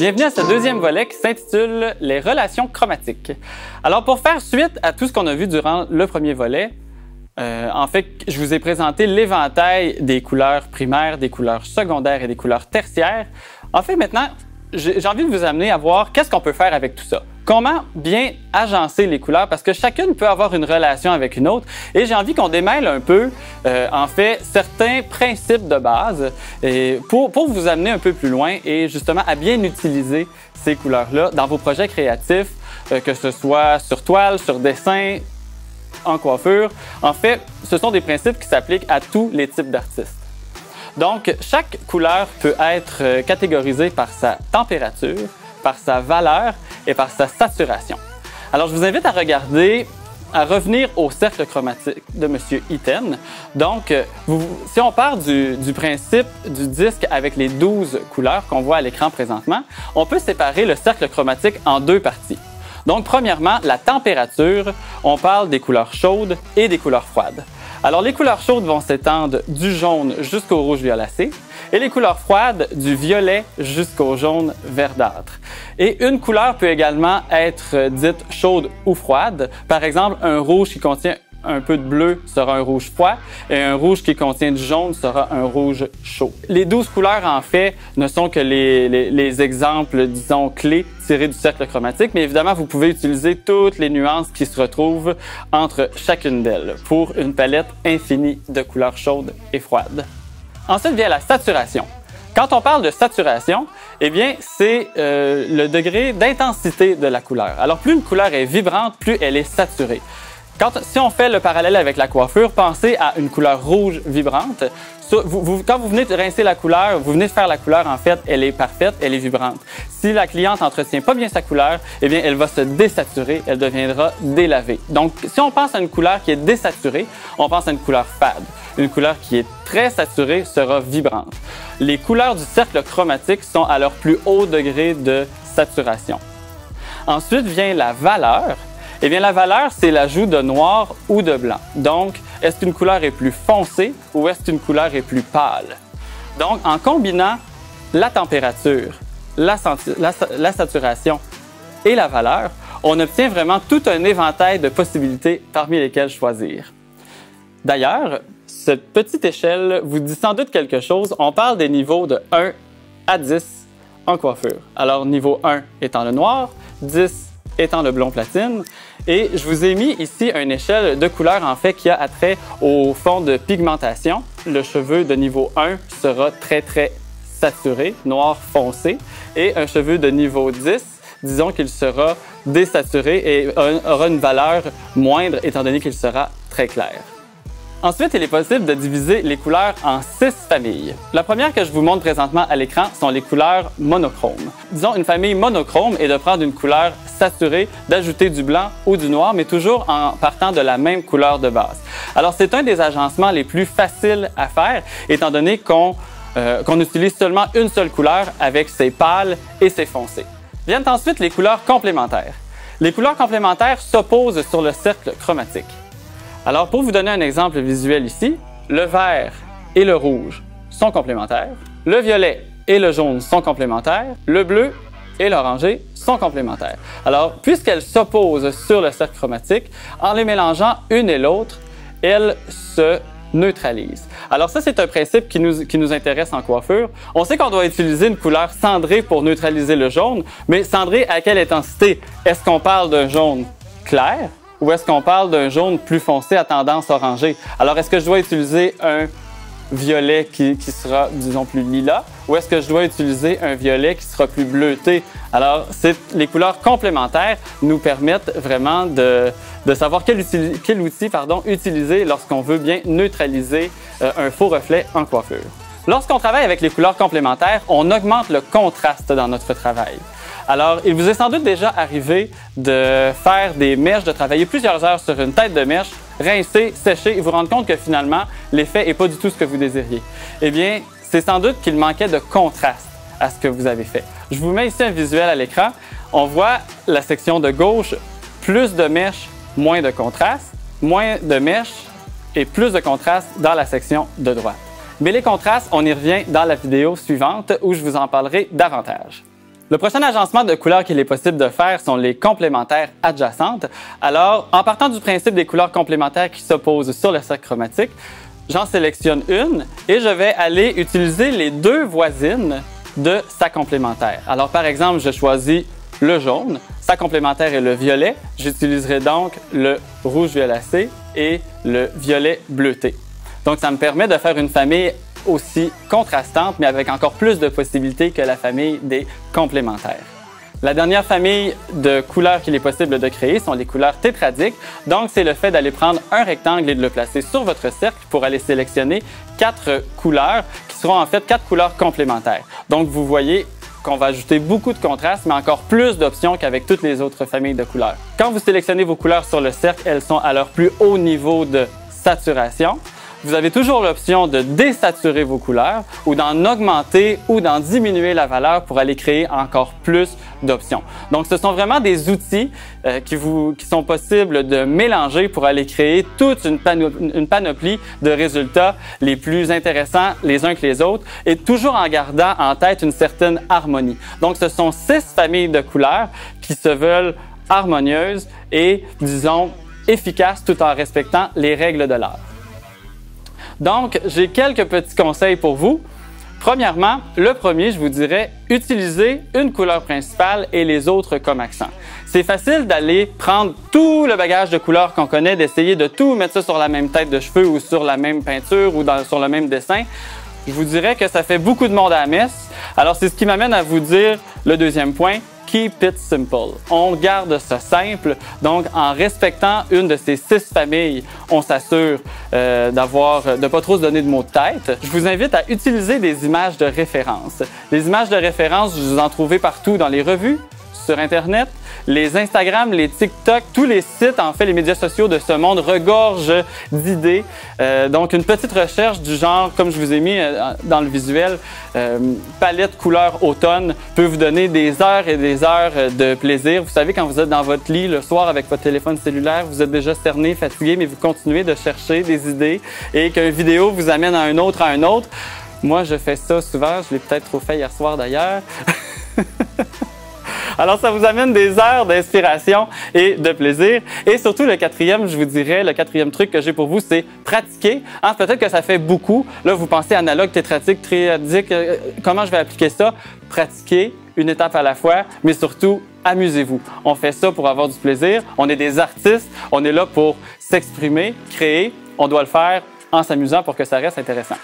Bienvenue à ce deuxième volet qui s'intitule « Les relations chromatiques ». Alors, pour faire suite à tout ce qu'on a vu durant le premier volet, en fait, je vous ai présenté l'éventail des couleurs primaires, des couleurs secondaires et des couleurs tertiaires. En fait, maintenant, j'ai envie de vous amener à voir qu'est-ce qu'on peut faire avec tout ça. Comment bien agencer les couleurs, parce que chacune peut avoir une relation avec une autre. Et j'ai envie qu'on démêle un peu, en fait, certains principes de base pour vous amener un peu plus loin et justement à bien utiliser ces couleurs-là dans vos projets créatifs, que ce soit sur toile, sur dessin, en coiffure. En fait, ce sont des principes qui s'appliquent à tous les types d'artistes. Donc, chaque couleur peut être catégorisée par sa température, par sa valeur et par sa saturation. Alors, je vous invite à revenir au cercle chromatique de M. Itten. Donc, si on part du principe du disque avec les 12 couleurs qu'on voit à l'écran présentement, on peut séparer le cercle chromatique en deux parties. Donc, premièrement, la température, on parle des couleurs chaudes et des couleurs froides. Alors, les couleurs chaudes vont s'étendre du jaune jusqu'au rouge violacé et les couleurs froides du violet jusqu'au jaune verdâtre. Et une couleur peut également être dite chaude ou froide. Par exemple, un rouge qui contient un peu de bleu sera un rouge froid et un rouge qui contient du jaune sera un rouge chaud. Les 12 couleurs, en fait, ne sont que les exemples, disons, clés tirés du cercle chromatique, mais évidemment, vous pouvez utiliser toutes les nuances qui se retrouvent entre chacune d'elles pour une palette infinie de couleurs chaudes et froides. Ensuite vient la saturation. Quand on parle de saturation, eh bien, c'est le degré d'intensité de la couleur. Alors, plus une couleur est vibrante, plus elle est saturée. Si on fait le parallèle avec la coiffure, pensez à une couleur rouge vibrante. Quand vous venez de rincer la couleur, vous venez de faire la couleur, en fait, elle est parfaite, elle est vibrante. Si la cliente n'entretient pas bien sa couleur, eh bien, elle va se désaturer, elle deviendra délavée. Donc, si on pense à une couleur qui est désaturée, on pense à une couleur fade. Une couleur qui est très saturée sera vibrante. Les couleurs du cercle chromatique sont à leur plus haut degré de saturation. Ensuite vient la valeur. Eh bien, la valeur, c'est l'ajout de noir ou de blanc. Donc, est-ce qu'une couleur est plus foncée ou est-ce qu'une couleur est plus pâle? Donc, en combinant la température, la saturation et la valeur, on obtient vraiment tout un éventail de possibilités parmi lesquelles choisir. D'ailleurs, cette petite échelle vous dit sans doute quelque chose. On parle des niveaux de 1 à 10 en coiffure. Alors, niveau 1 étant le noir, 10 étant le blond platine. Et je vous ai mis ici une échelle de couleurs, en fait, qui a attrait au fond de pigmentation. Le cheveu de niveau 1 sera très saturé, noir foncé. Et un cheveu de niveau 10, disons qu'il sera désaturé et aura une valeur moindre, étant donné qu'il sera très clair. Ensuite, il est possible de diviser les couleurs en 6 familles. La première que je vous montre présentement à l'écran sont les couleurs monochromes. Disons, une famille monochrome est de prendre une couleur saturée, d'ajouter du blanc ou du noir, mais toujours en partant de la même couleur de base. Alors, c'est un des agencements les plus faciles à faire, étant donné qu'on utilise seulement une seule couleur avec ses pâles et ses foncés. Viennent ensuite les couleurs complémentaires. Les couleurs complémentaires s'opposent sur le cercle chromatique. Alors, pour vous donner un exemple visuel ici, le vert et le rouge sont complémentaires, le violet et le jaune sont complémentaires, le bleu et l'orangé sont complémentaires. Alors, puisqu'elles s'opposent sur le cercle chromatique, en les mélangeant une et l'autre, elles se neutralisent. Alors ça, c'est un principe qui nous intéresse en coiffure. On sait qu'on doit utiliser une couleur cendrée pour neutraliser le jaune, mais cendrée à quelle intensité? Est-ce qu'on parle d'un jaune clair? Ou est-ce qu'on parle d'un jaune plus foncé à tendance orangée? Alors, est-ce que je dois utiliser un violet qui sera, disons, plus lilas? Ou est-ce que je dois utiliser un violet qui sera plus bleuté? Alors, les couleurs complémentaires nous permettent vraiment de savoir quel outil utiliser lorsqu'on veut bien neutraliser un faux reflet en coiffure. Lorsqu'on travaille avec les couleurs complémentaires, on augmente le contraste dans notre travail. Alors, il vous est sans doute déjà arrivé de faire des mèches, de travailler plusieurs heures sur une tête de mèche, rincer, sécher et vous rendre compte que finalement, l'effet n'est pas du tout ce que vous désiriez. Eh bien, c'est sans doute qu'il manquait de contraste à ce que vous avez fait. Je vous mets ici un visuel à l'écran. On voit la section de gauche, plus de mèches, moins de contraste, moins de mèches et plus de contraste dans la section de droite. Mais les contrastes, on y revient dans la vidéo suivante où je vous en parlerai davantage. Le prochain agencement de couleurs qu'il est possible de faire sont les complémentaires adjacentes. Alors, en partant du principe des couleurs complémentaires qui s'opposent sur le cercle chromatique, j'en sélectionne une et je vais aller utiliser les deux voisines de sa complémentaire. Alors, par exemple, je choisis le jaune, sa complémentaire est le violet. J'utiliserai donc le rouge violacé et le violet bleuté. Donc, ça me permet de faire une famille aussi contrastante, mais avec encore plus de possibilités que la famille des complémentaires. La dernière famille de couleurs qu'il est possible de créer sont les couleurs tétradiques. Donc, c'est le fait d'aller prendre un rectangle et de le placer sur votre cercle pour aller sélectionner 4 couleurs qui seront en fait 4 couleurs complémentaires. Donc, vous voyez qu'on va ajouter beaucoup de contraste, mais encore plus d'options qu'avec toutes les autres familles de couleurs. Quand vous sélectionnez vos couleurs sur le cercle, elles sont à leur plus haut niveau de saturation. Vous avez toujours l'option de désaturer vos couleurs ou d'en augmenter ou d'en diminuer la valeur pour aller créer encore plus d'options. Donc, ce sont vraiment des outils qui sont possibles de mélanger pour aller créer toute une panoplie de résultats les plus intéressants les uns que les autres et toujours en gardant en tête une certaine harmonie. Donc, ce sont 6 familles de couleurs qui se veulent harmonieuses et, disons, efficaces tout en respectant les règles de l'art. Donc, j'ai quelques petits conseils pour vous. Premièrement, le premier, je vous dirais, utilisez une couleur principale et les autres comme accent. C'est facile d'aller prendre tout le bagage de couleurs qu'on connaît, d'essayer de tout mettre ça sur la même tête de cheveux ou sur la même peinture ou sur le même dessin. Je vous dirais que ça fait beaucoup de monde à la messe. Alors, c'est ce qui m'amène à vous dire le deuxième point. Keep it simple. On garde ça simple. Donc, en respectant une de ces 6 familles, on s'assure de ne pas trop se donner de mots de tête. Je vous invite à utiliser des images de référence. Les images de référence, vous en trouvez partout dans les revues, sur Internet, les Instagram, les TikTok, tous les sites, en fait, les médias sociaux de ce monde regorgent d'idées. Donc, une petite recherche du genre, comme je vous ai mis dans le visuel, palette couleur automne peut vous donner des heures et des heures de plaisir. Vous savez, quand vous êtes dans votre lit le soir avec votre téléphone cellulaire, vous êtes déjà cerné, fatigué, mais vous continuez de chercher des idées et qu'une vidéo vous amène à un autre, à un autre. Moi, je fais ça souvent. Je l'ai peut-être trop fait hier soir d'ailleurs. Alors, ça vous amène des heures d'inspiration et de plaisir. Et surtout, le quatrième, je vous dirais, le quatrième truc que j'ai pour vous, c'est pratiquer. Hein, peut-être que ça fait beaucoup. Là, vous pensez analogue, tétradique, triadique. Comment je vais appliquer ça? Pratiquer une étape à la fois, mais surtout, amusez-vous. On fait ça pour avoir du plaisir. On est des artistes. On est là pour s'exprimer, créer. On doit le faire en s'amusant pour que ça reste intéressant.